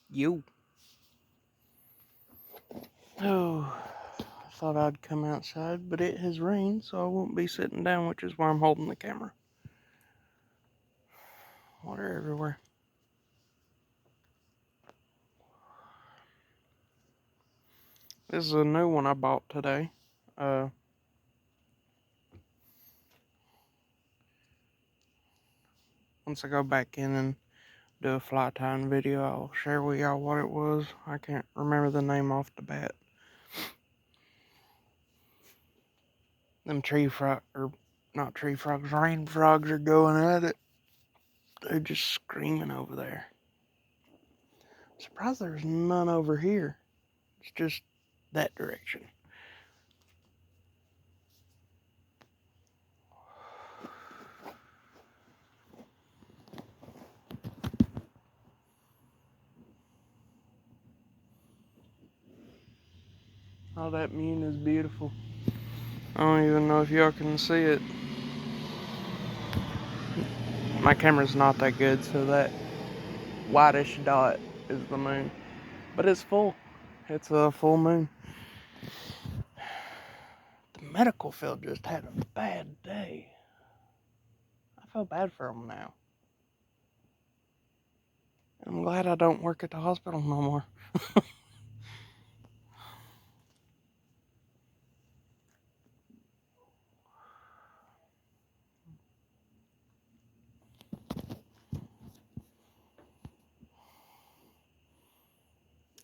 You. Oh, I thought I'd come outside, but it has rained, so I won't be sitting down, which is why I'm holding the camera. Water everywhere. This is a new one I bought today. Uh, Once I go back in and do a fly tying video, I'll share with y'all what it was. I can't remember the name off the bat. Them tree frog, or not tree frogs, rain frogs are going at it. They're just screaming over there. I'm surprised there's none over here. It's just that direction. Oh, that moon is beautiful. I don't even know if y'all can see it. My camera's not that good, so that whitish dot is the moon. But it's full. It's a full moon. The medical field just had a bad day. I feel bad for them now. I'm glad I don't work at the hospital no more.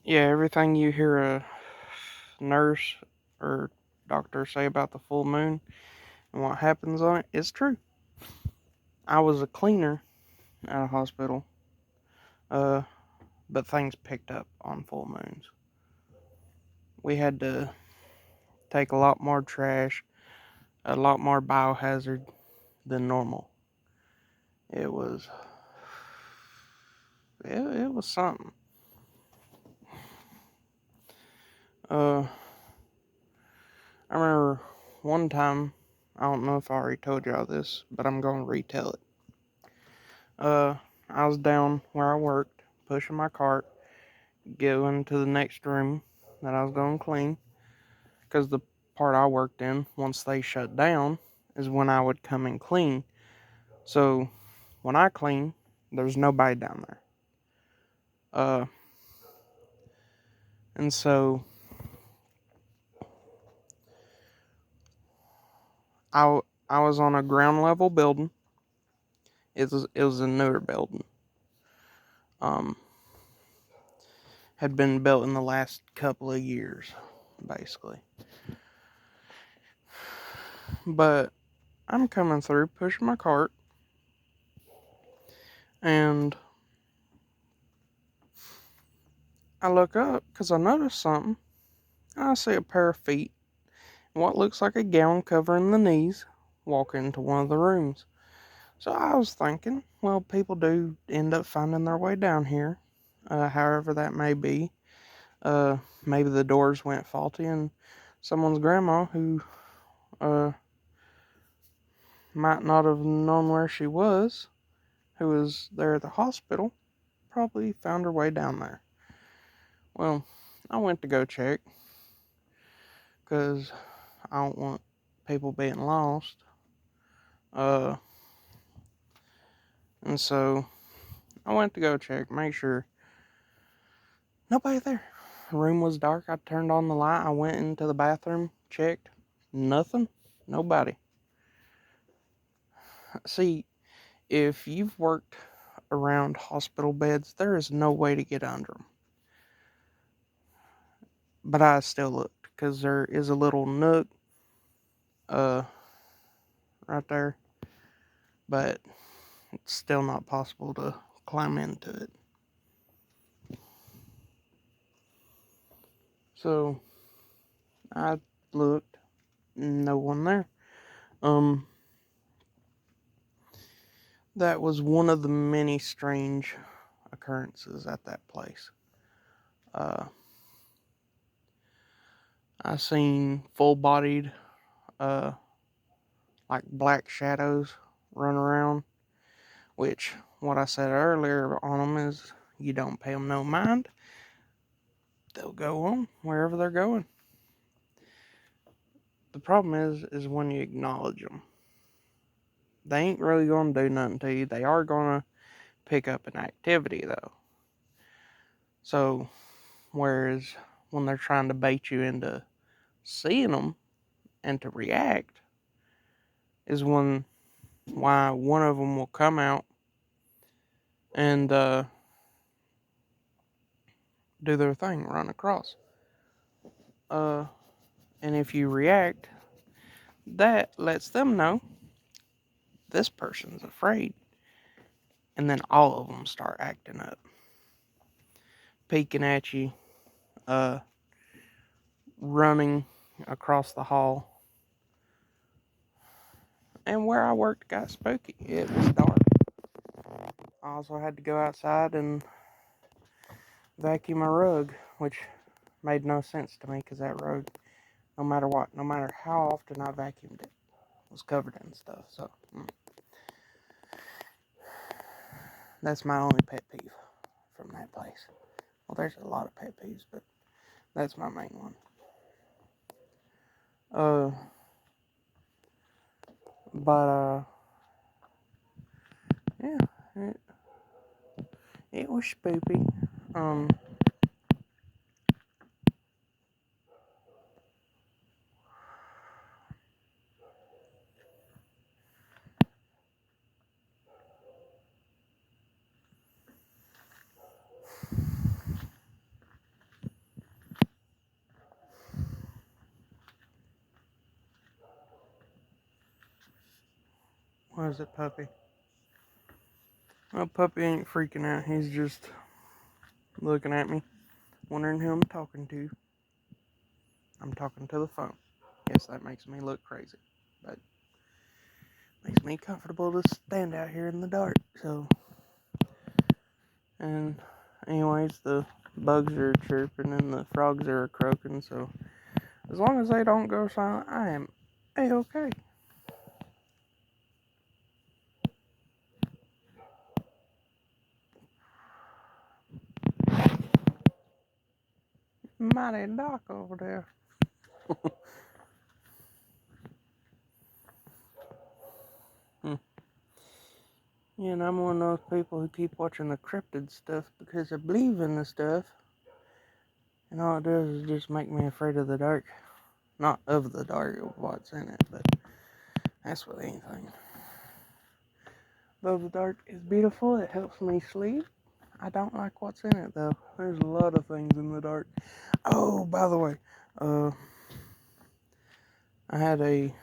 Yeah, everything you hear a nurse or doctor say about the full moon and what happens on it is true. I was a cleaner at a hospital, uh, but things picked up on full moons. We had to take a lot more trash, a lot more biohazard than normal. It was, it was something. Uh, I remember one time, I don't know if I already told y'all this, but I'm going to retell it. I was down where I worked, pushing my cart, going to the next room that I was going to clean, because the part I worked in, once they shut down, is when I would come and clean. So when I clean, there's nobody down there. Uh, and so I was on a ground level building. It was a newer building. Um, had been built in the last couple of years, basically. But I'm coming through, pushing my cart, and I look up because I noticed something. I see a pair of feet, and what looks like a gown covering the knees, walk into one of the rooms. So I was thinking, well, people do end up finding their way down here, however that may be. Maybe the doors went faulty, and someone's grandma who uh, might not have known where she was, who was there at the hospital, probably found her way down there. Well, I went to go check because I don't want people being lost. Uh, and so I went to go check, make sure nobody there. The room was dark. I turned on the light. I went into the bathroom, checked, nothing, nobody. See, if you've worked around hospital beds, there is no way to get under them. But I still looked because there is a little nook, uh, right there, but it's still not possible to climb into it. So I looked, no one there. Um, that was one of the many strange occurrences at that place. Uh, I seen full-bodied, uh, like black shadows run around. Which what I said earlier on them is You don't pay them no mind. They'll go on wherever they're going. The problem is when you acknowledge them. They ain't really going to do nothing to you. They are going to pick up an activity, though. So, whereas when they're trying to bait you into seeing them and to react, is why one of them will come out and do their thing, run across. And if you react, that lets them know this person's afraid. And then all of them start acting up, peeking at you, uh, running across the hall. And where I worked got spooky. It was dark. I also had to go outside and vacuum a rug, which made no sense to me because that rug, no matter what, no matter how often I vacuumed it, was covered in stuff. So that's my only pet peeve from that place. Well, there's a lot of pet peeves, but that's my main one. But yeah, it was spoopy. What is it, puppy? Well, puppy ain't freaking out. He's just looking at me, wondering who I'm talking to. I'm talking to the phone. Yes, that makes me look crazy, but makes me comfortable to stand out here in the dark. So, and anyways, the bugs are chirping and the frogs are croaking. So, as long as they don't go silent, I am a-okay. Mighty dark over there. Yeah, and I'm one of those people who keep watching the cryptid stuff because I believe in the stuff. And all it does is just make me afraid of the dark. Not of the dark, of what's in it, but that's with anything. Though the dark is beautiful, it helps me sleep. I don't like what's in it, though. There's a lot of things in the dark. Oh, by the way, I had a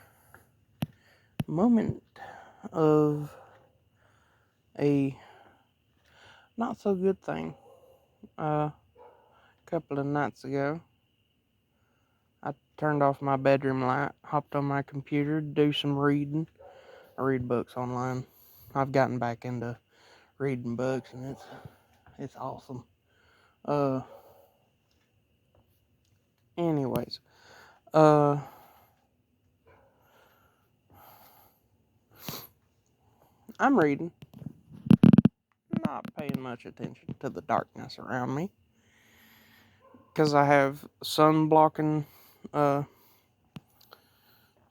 moment of a not so good thing a couple of nights ago. I turned off my bedroom light, hopped on my computer to do some reading. I read books online. I've gotten back into reading books, and it's awesome. Uh, anyways, uh, I'm reading, not paying much attention to the darkness around me, because I have sun blocking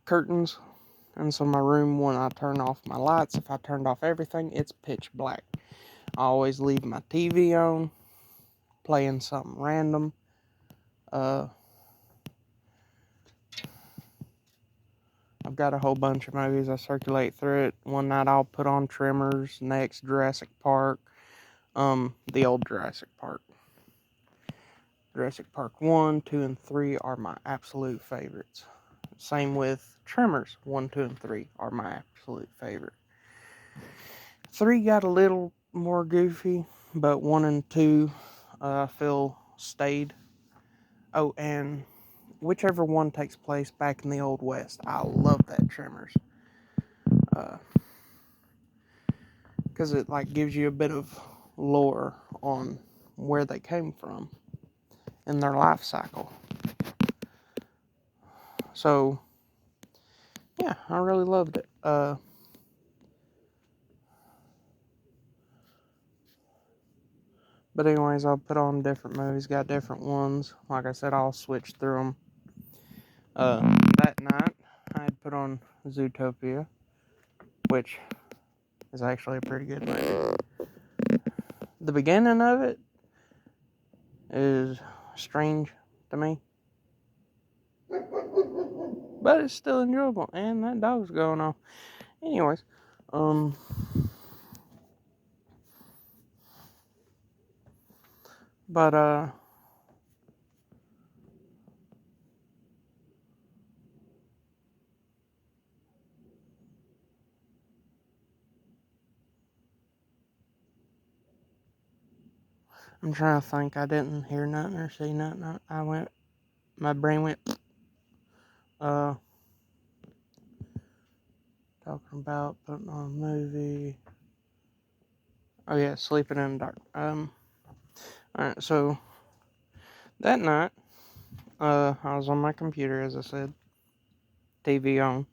curtains, and so my room, when I turn off my lights, if I turned off everything, it's pitch black. I always leave my TV on, playing something random. I've got a whole bunch of movies I circulate through it. One night I'll put on Tremors, next Jurassic Park, the old Jurassic Park. Jurassic Park 1, 2, and 3 are my absolute favorites. Same with Tremors 1, 2, and 3 are my absolute favorite. 3 got a little more goofy, but 1 and 2 I feel stayed. Oh, and whichever one takes place back in the Old West, I love that Tremors. Because it like gives you a bit of lore on where they came from in their life cycle. So yeah, I really loved it. But anyways, I'll put on different movies. Got different ones. Like I said, I'll switch through them. That night, I had put on Zootopia, which is actually a pretty good movie. The beginning of it is strange to me, but it's still enjoyable. And that dog's going off. Anyways, but I'm trying to think. I didn't hear nothing or see nothing. My brain went, uh, talking about putting on a movie. Oh yeah, sleeping in the dark. Alright, so that night, I was on my computer, as I said, TV on.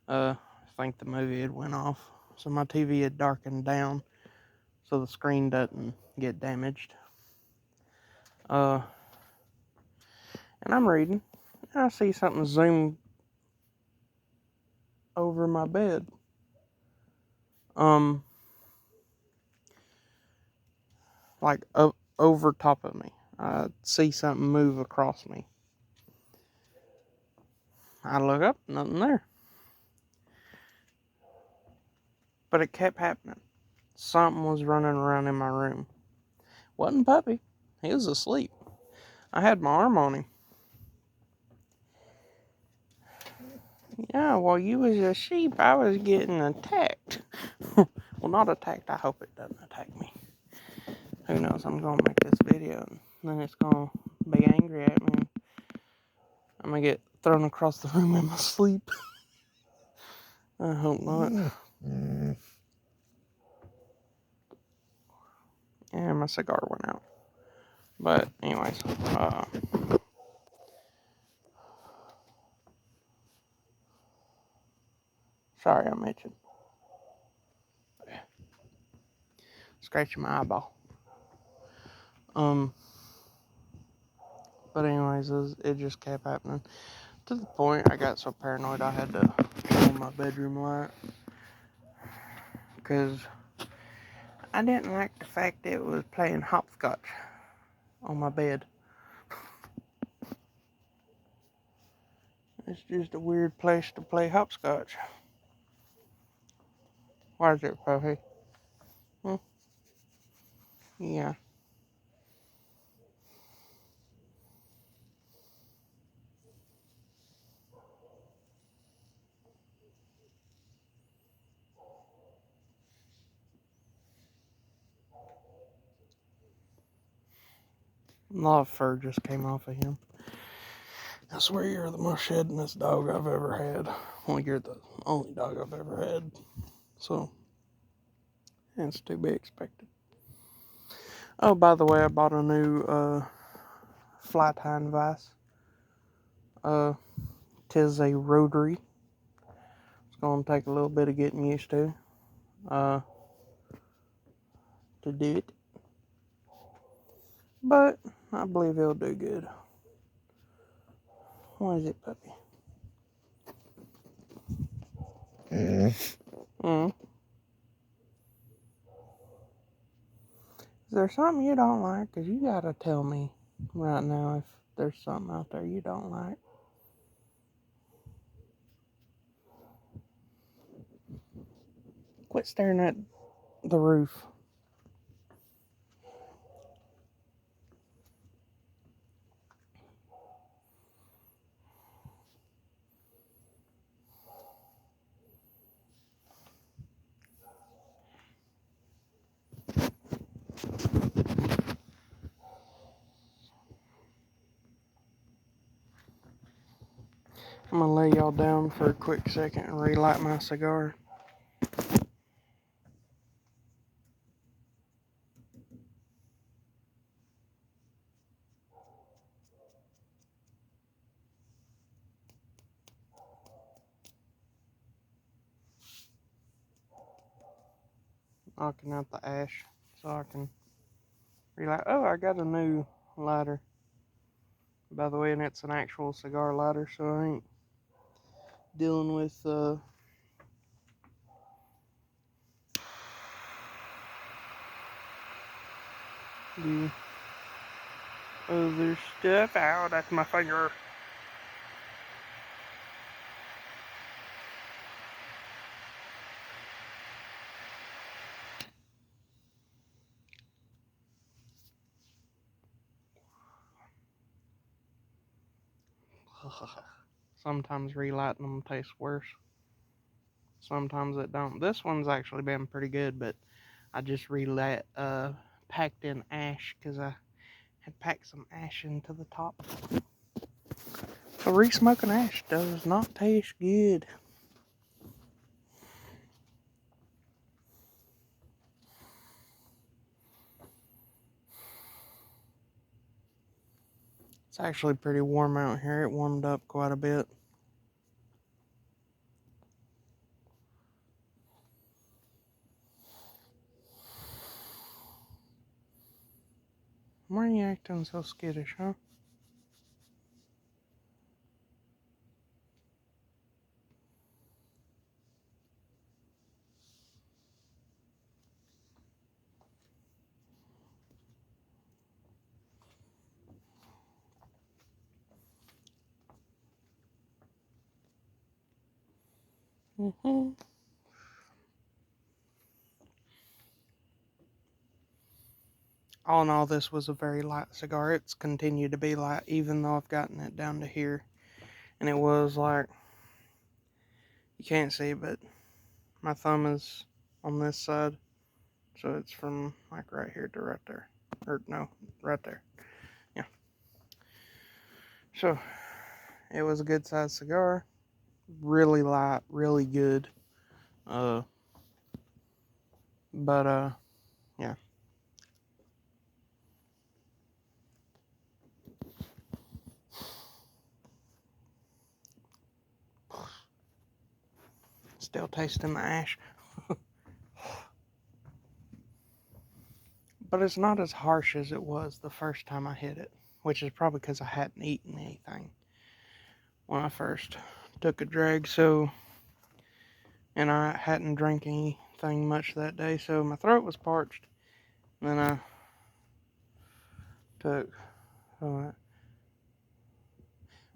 I think the movie had went off, so my TV had darkened down, so the screen doesn't get damaged. And I'm reading, and I see something zoom over my bed. Like over top of me. I see something move across me. I look up, nothing there. But it kept happening. Something was running around in my room. Wasn't Puppy. He was asleep. I had my arm on him. Yeah, while you was asleep, I was getting attacked. Well, not attacked. I hope it doesn't attack me. Who knows? I'm gonna make this video, and then it's gonna be angry at me. And I'm gonna get thrown across the room in my sleep. I hope not. And my cigar went out. But anyways, sorry I'm itching. Scratching my eyeball. But anyways, it just kept happening. To the point I got so paranoid I had to turn on my bedroom light. Because I didn't like the fact that it was playing hopscotch on my bed. It's just a weird place to play hopscotch. Why is it, Puffy? Hmm? Yeah. A lot of fur just came off of him. I swear you're the most sheddingest dog I've ever had. Well, you're the only dog I've ever had. So, it's to be expected. Oh, by the way, I bought a new fly tying device. Tis a rotary. It's gonna take a little bit of getting used to do it. But I believe it'll do good. What is it, puppy? Mm. Is there something you don't like? Because you gotta tell me right now if there's something out there you don't like. Quit staring at the roof. I'm gonna lay y'all down for a quick second and relight my cigar. Knocking out the ash so I can relight. Oh, I got a new lighter, by the way, and it's an actual cigar lighter, so I ain't dealing with the other stuff. Ow, that's my finger. Sometimes relighting them tastes worse. Sometimes it don't. This one's actually been pretty good, but I just packed in ash because I had packed some ash into the top. So re-smoking ash does not taste good. It's actually pretty warm out here. It warmed up quite a bit. Why are you acting so skittish, huh? Mm-hmm. All in all, this was a very light cigar. It's continued to be light, even though I've gotten it down to here. And it was like, you can't see, but my thumb is on this side. So it's from like right here to right there. Or no, right there. Yeah. So it was a good sized cigar. Really light, really good. Uh, but yeah. Still tasting the ash. But it's not as harsh as it was the first time I hit it, which is probably because I hadn't eaten anything when I first took a drag. So, and I hadn't drank anything much that day, so my throat was parched. And then I took, well,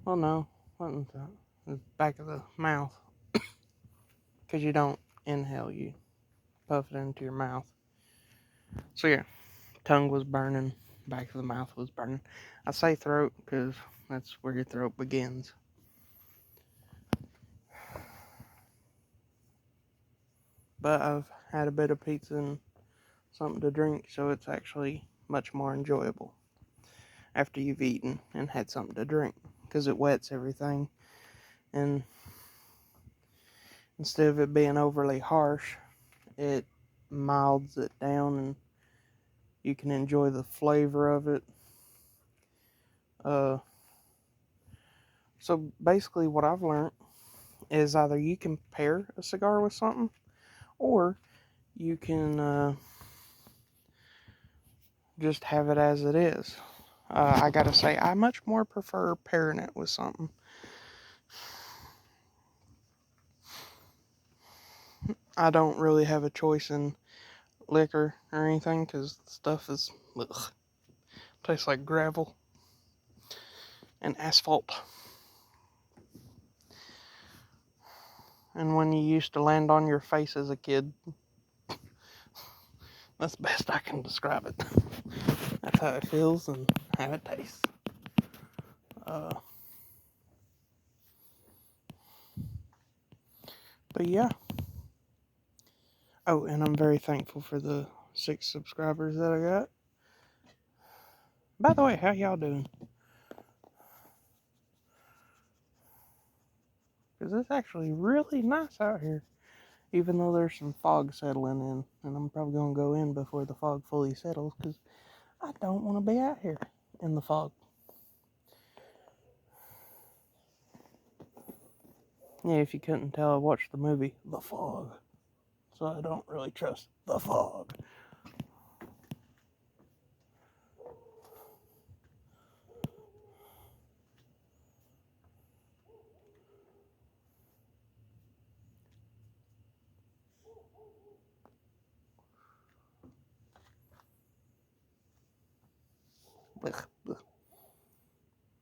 no, wasn't that? The back of the mouth, because you don't inhale, you puff it into your mouth. So yeah, tongue was burning, back of the mouth was burning. I say throat because that's where your throat begins. But I've had a bit of pizza and something to drink, so it's actually much more enjoyable after you've eaten and had something to drink, because it wets everything, and instead of it being overly harsh, it milds it down and you can enjoy the flavor of it. So basically what I've learned is either you can pair a cigar with something, or you can just have it as it is. I gotta say, I much more prefer pairing it with something. I don't really have a choice in liquor or anything because the stuff is, ugh, tastes like gravel and asphalt. And when you used to land on your face as a kid, that's the best I can describe it. That's how it feels and how it tastes. But yeah. Oh, and I'm very thankful for the 6 subscribers that I got. By the way, how y'all doing? Because it's actually really nice out here. Even though there's some fog settling in. And I'm probably going to go in before the fog fully settles. Because I don't want to be out here in the fog. Yeah, if you couldn't tell, I watched the movie The Fog. So I don't really trust the fog.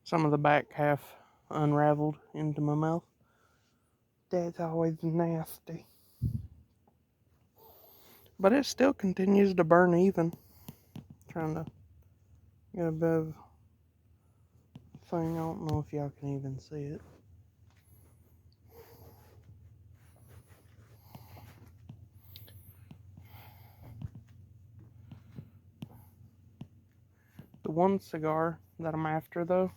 Some of the back half unraveled into my mouth. That's always nasty. But it still continues to burn even. Trying to get a bit of thing. I don't know if y'all can even see it. The one cigar that I'm after, though,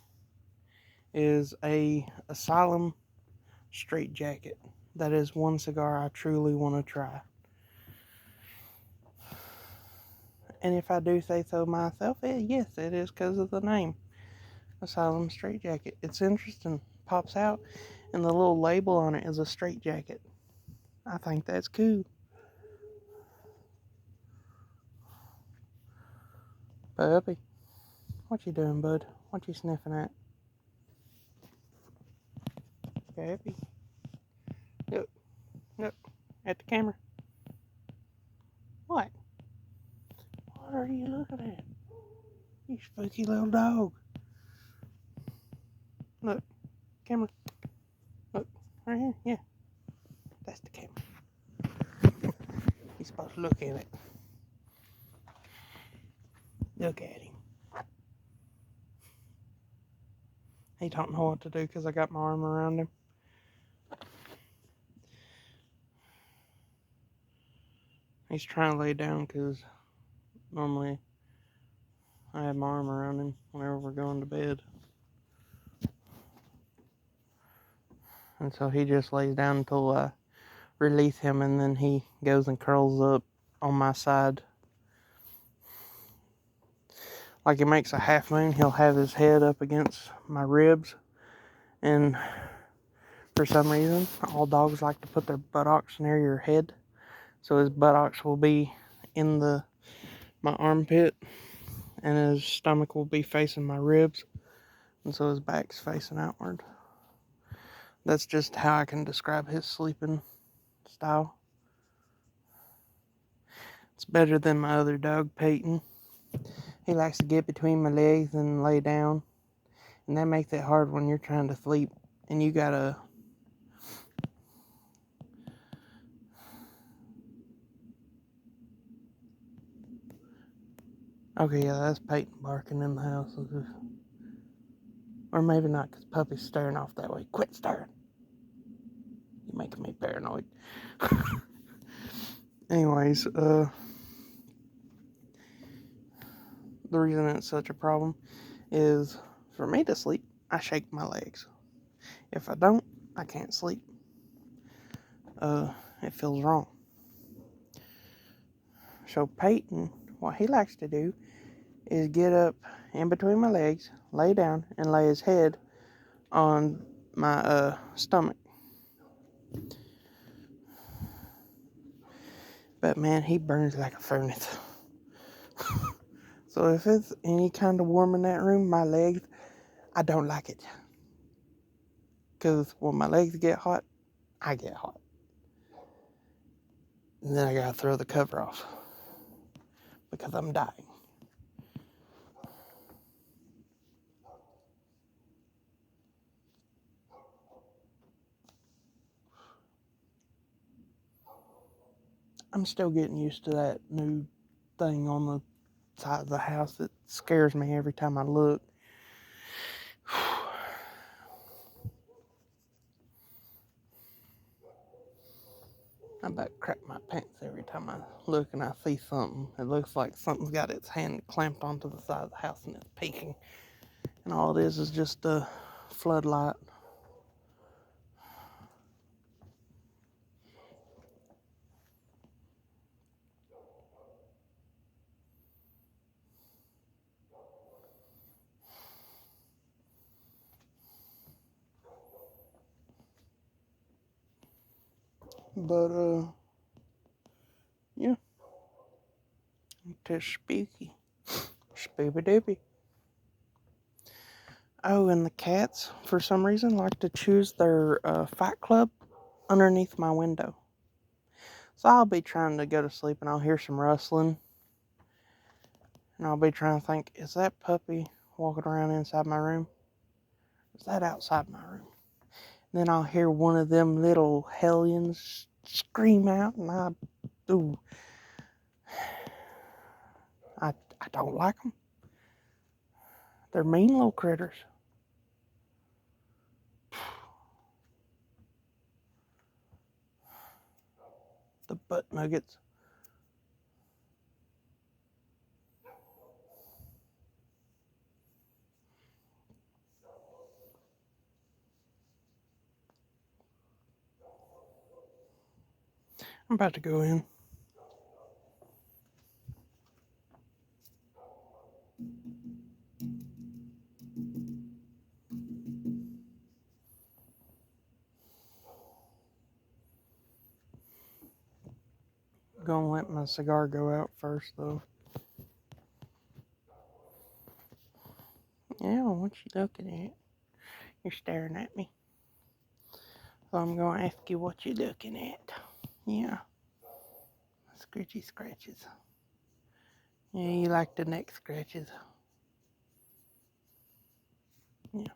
is a Asylum Straight Jacket. That is one cigar I truly want to try. And if I do say so myself, yes, it is because of the name. Asylum Straight Jacket. It's interesting. Pops out, and the little label on it is a straight jacket. I think that's cool. Puppy, what you doing, bud? What you sniffing at? Puppy. Look, look, at the camera. What? What are you looking at? You spooky little dog. Look, camera. Look, right here. Yeah, that's the camera. You're supposed to look at it. Look at him. He don't know what to do because I got my arm around him. He's trying to lay down because normally I have my arm around him whenever we're going to bed. And so he just lays down until I release him, and then he goes and curls up on my side. Like he makes a half moon, he'll have his head up against my ribs. And for some reason, all dogs like to put their buttocks near your head. So his buttocks will be in my armpit, and his stomach will be facing my ribs. And so his back's facing outward. That's just how I can describe his sleeping style. It's better than my other dog, Peyton. He likes to get between my legs and lay down. And that makes it hard when you're trying to sleep and you gotta okay, yeah, that's Peyton barking in the house. Or maybe not, because Puppy's staring off that way. Quit staring. You're making me paranoid. Anyways, the reason it's such a problem is for me to sleep, I shake my legs. If I don't, I can't sleep. It feels wrong. So Peyton, what he likes to do is get up in between my legs, lay down, and lay his head on my stomach. But man, he burns like a furnace. So if it's any kind of warm in that room, my legs, I don't like it. Because when my legs get hot, I get hot. And then I gotta throw the cover off. Because I'm dying. I'm still getting used to that new thing on the side of the house that scares me every time I look. I about crap my pants every time I look and I see something. It looks like something's got its hand clamped onto the side of the house and it's peeking. And all it is just a floodlight. But, yeah. It's spooky. Spoopy doopy. Oh, and the cats, for some reason, like to choose their fight club underneath my window. So I'll be trying to go to sleep and I'll hear some rustling. And I'll be trying to think, is that puppy walking around inside my room. Is that outside my room? And then I'll hear one of them little hellions scream out, and ooh, I don't like them. They're mean little critters. The butt nuggets. I'm about to go in. Gonna let my cigar go out first, though. Yeah, what you looking at? You're staring at me. So I'm gonna ask you what you're looking at. Yeah. Scritchy scratches. Yeah, you like the neck scratches. Yeah.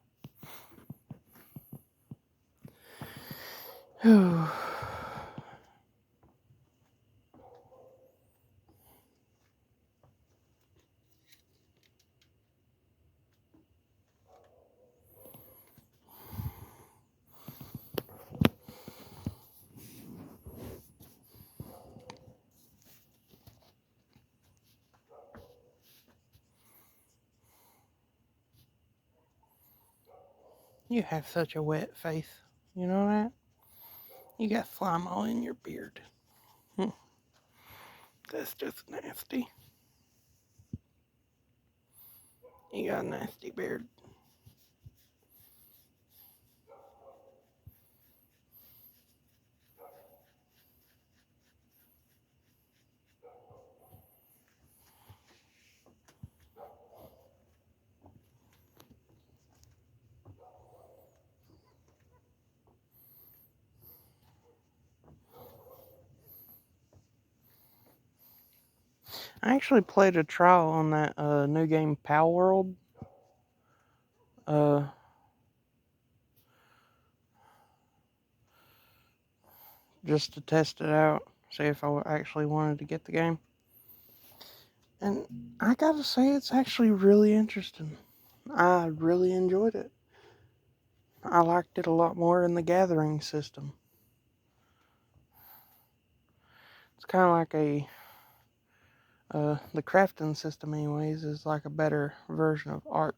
You have such a wet face. You know that? You got slime all in your beard. That's just nasty. You got a nasty beard. I actually played a trial on that new game Pal World. Uh, just to test it out, see if I actually wanted to get the game. And I gotta say, it's actually really interesting. I really enjoyed it. I liked it a lot more in the gathering system. It's kind of like the crafting system, anyways, is like a better version of Ark.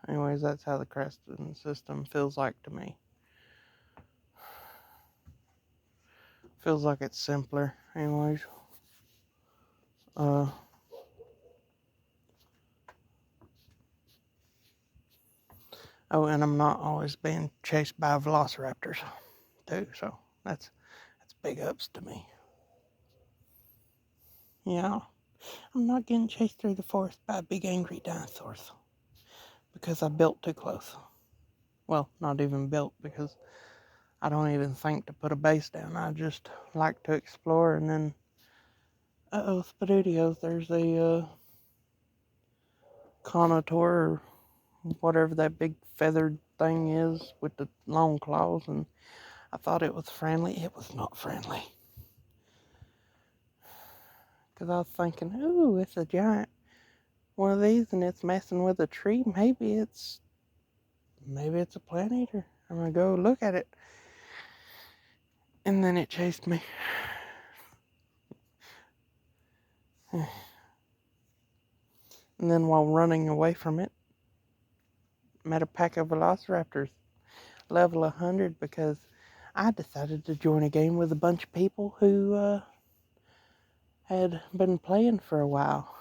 Anyways, that's how the crafting system feels like to me. Feels like it's simpler, anyways. Oh, and I'm not always being chased by velociraptors, too, so that's big ups to me. Yeah, I'm not getting chased through the forest by big angry dinosaurs because I built too close. Well, not even built, because I don't even think to put a base down. I just like to explore, and then Spadudios, there's a Conotor, or whatever that big feathered thing is with the long claws, and I thought it was friendly. It was not friendly. Because I was thinking, ooh, it's a giant one of these and it's messing with a tree. Maybe it's a plant eater. I'm going to go look at it. And then it chased me. And then while running away from it, met a pack of velociraptors, level 100, because I decided to join a game with a bunch of people who had been playing for a while.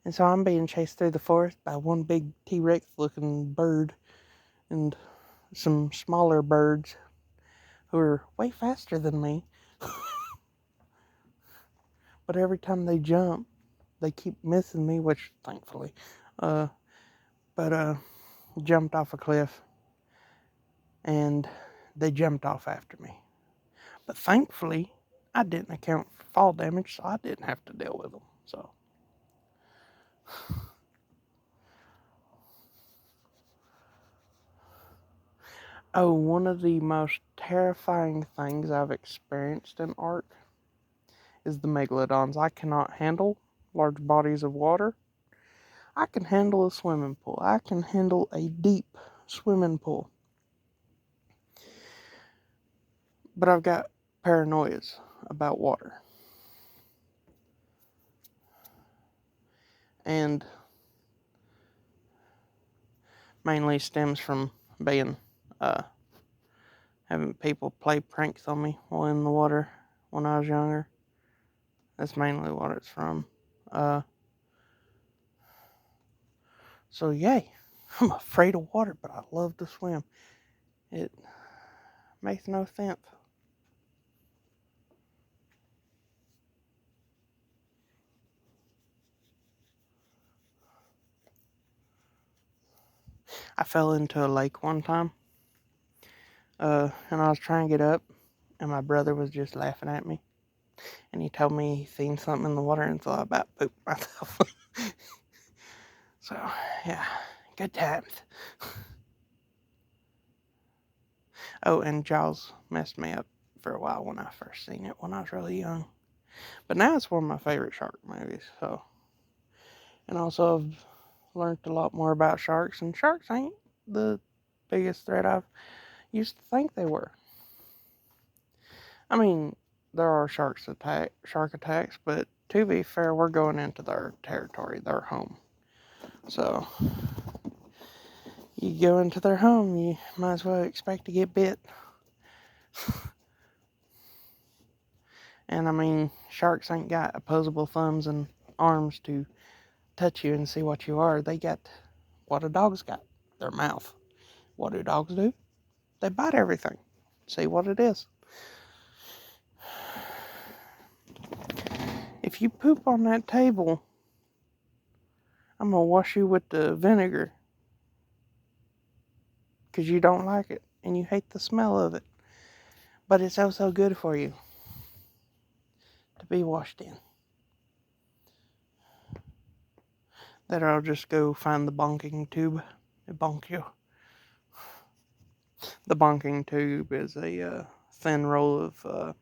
And so I'm being chased through the forest by one big T-Rex looking bird and some smaller birds who are way faster than me. But every time they jump, they keep missing me, which thankfully, jumped off a cliff and they jumped off after me. But thankfully, I didn't account for fall damage, so I didn't have to deal with them. So, oh, one of the most terrifying things I've experienced in ARK is the megalodons. I cannot handle large bodies of water. I can handle a swimming pool. I can handle a deep swimming pool. But I've got paranoias about water. And mainly stems from being having people play pranks on me while in the water when I was younger. That's mainly what it's from. So yay, I'm afraid of water, but I love to swim. It makes no sense. I fell into a lake one time, and I was trying to get up, and my brother was just laughing at me, and he told me he seen something in the water, and so I about pooped myself. So yeah, good times. Oh, and Jaws messed me up for a while when I first seen it when I was really young, but now it's one of my favorite shark movies. So, and also I've learned a lot more about sharks, and sharks ain't the biggest threat I've used to think they were. I mean, there are shark attacks, but to be fair, we're going into their territory, their home. So, you go into their home, you might as well expect to get bit. And I mean, sharks ain't got opposable thumbs and arms to touch you and see what you are. They got what a dog's got, their mouth. What do dogs do? They bite everything, see what it is. If you poop on that table, I'm gonna wash you with the vinegar because you don't like it and you hate the smell of it. But it's also good for you to be washed in. Then I'll just go find the bonking tube and bonk you. The bonking tube is a thin roll of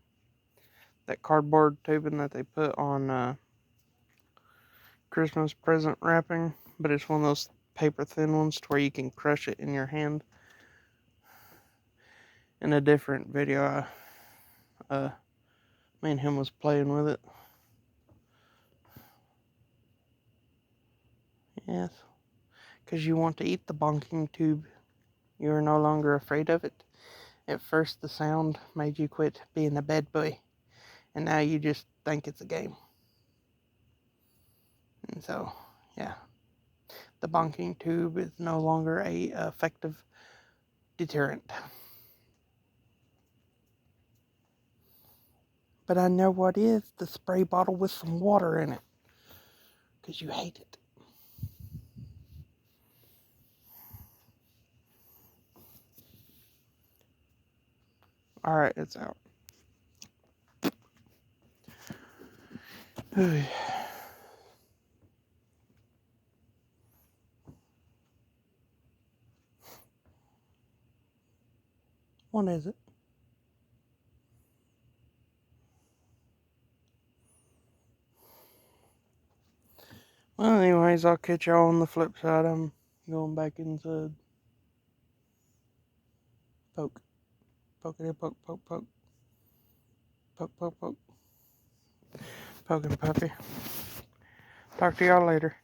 that cardboard tubing that they put on Christmas present wrapping, but it's one of those paper thin ones to where you can crush it in your hand. In a different video, me and him was playing with it. Yes, because you want to eat the bonking tube. You are no longer afraid of it. At first, the sound made you quit being a bad boy, and now you just think it's a game. And so, yeah, the bonking tube is no longer a effective deterrent. But I know what is the spray bottle with some water in it, because you hate it. Alright, it's out. What is it? Well, anyways, I'll catch y'all on the flip side. I'm going back inside. Poke. Pokey, poke, poke, poke. Poke, poke, poke. Poking puppy. Talk to y'all later.